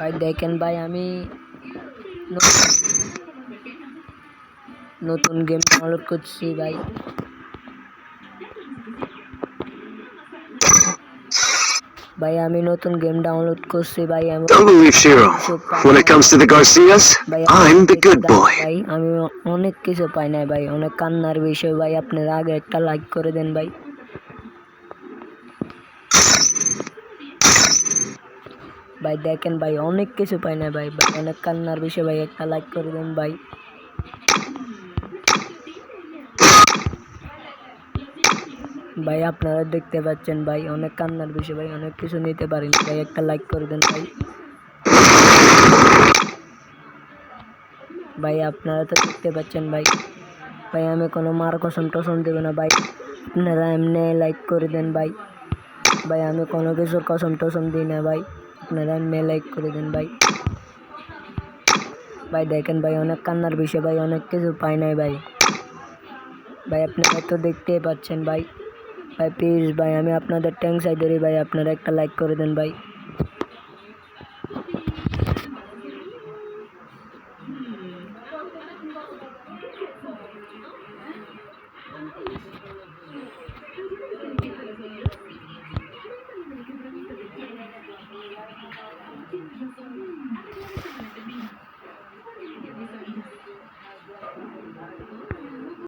ভাই দেখেন ভাই আমি নতুন গেম ডাউনলোড করছি ভাই। ভাই আমি নতুন গেম ডাউনলোড করছি ভাই। আমি Don't believe Shiro. When it comes to the Garcias, I'm the good boy. ভাই আমি অনেক কিছু পাই নাই ভাই, অনেক কান্নার বিষয় ভাই। আপনারা আগে একটা লাইক করে দেন ভাই। ভাই দেখেন ভাই অনেক কিছু পাই না ভাই, অনেক কান্নার বিষয় ভাই। একটা লাইক করে দেন ভাই। ভাই আপনারা দেখতে পাচ্ছেন ভাই অনেক কান্নার বিষয় ভাই, অনেক কিছু নিতে পারিনি ভাই। একটা লাইক করে দেন ভাই। ভাই আপনারা তো দেখতে পাচ্ছেন ভাই, ভাই আমি কোনো মার কসম টসম দেবো না ভাই, আপনারা এমনি লাইক করে দেন ভাই। ভাই আমি কোনো কিছুর কসম টসম দিই না ভাই, আপনারা এমনি লাইক করে দেন ভাই। ভাই দেখেন ভাই অনেক কান্নার বিষয় ভাই, অনেক কিছু পাই নাই ভাই। ভাই আপনারা তো দেখতেই পাচ্ছেন ভাই। ভাই প্লিজ ভাই আমি আপনাদের ট্যাঙ্ক সাইড ধরি ভাই, আপনারা একটা লাইক করে দেন ভাই।